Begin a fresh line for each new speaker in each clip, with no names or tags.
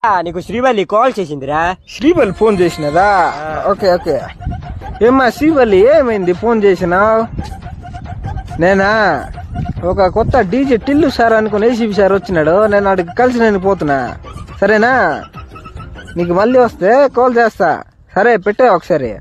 నీకు శ్రీవల్లి కాల్ చేసిందిరా.
శ్రీవల్లి ఫోన్ చేసినదా? Okay okay. ఏమ్మా శ్రీవల్లి, ఏమైంది ఫోన్ చేసినావు? నేనా ఒక కొత్త డీజే టిల్లు సార్ అనుకుని ఏసీబీ సార్ వచ్చినాడు. నేను అడిగి కలిసి నేను పోతున్నా, సరేనా? నీకు మళ్ళీ వస్తే కాల్ చేస్తా. సరే పెట్టే ఒకసారి.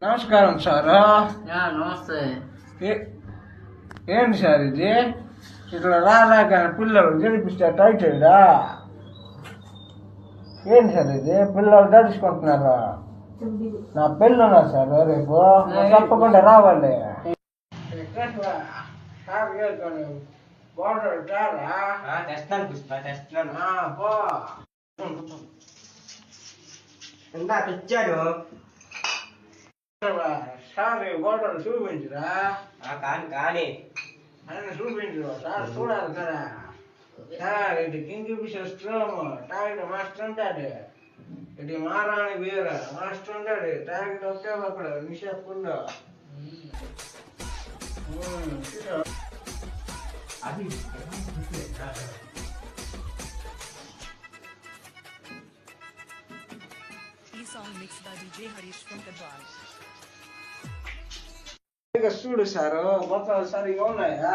నమస్కారం సారా.
నమస్తే.
ఏంటి సార్ ఇది? ఇట్లా రాక పిల్లలు గెలిపిస్తే టైట్ అయ్యా. ఏంటి సార్ ఇది? పిల్లలు తడుచుకుంటున్నారా? నా పెళ్ళి ఉన్నా సార్ రేపు, తప్పకుండా రావాలి.
ఇచ్చాను.
సార్ బోర్డర్ చూపించురా.
కానీ
ఆయన చూపించు సార్, చూడాలి కదా సార్. ఇది Kingfisher storm toilet master ఉంటాడు. ఇది మారాణి బీర మాస్టర్ ఉంటాడు. టాయిలెట్ ఒకే అక్కడ నిషేపుందో చూడు సారు, మొత్తం సరిగా ఉన్నాయా?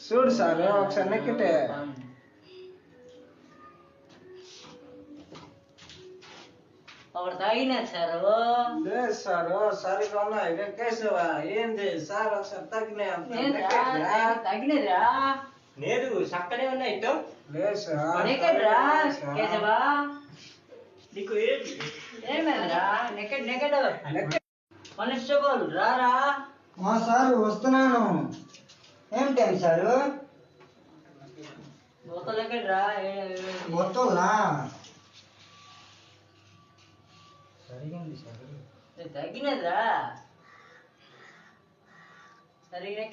చూడు సారు, ఒకసారి నెక్కితే.
ఒకటి తాగినా సారు.
లేదు సారు, సరిగా ఉన్నాయి. కేశవా ఏంది సార్? ఒకసారి
తగినదిరా.
లేదు చక్కనే ఉన్నాయి.
లేదు సార్.
కేశవా నీకు ఏమైందిరా? నెక్కడు కానిస్టేబుల్ రారా.
మా సారు వస్తున్నాను. ఏమిటి సారు?
బోతలు ఎక్కడరా?
మొత్తంలా
తగ్గినదిరా. సరిగ్గా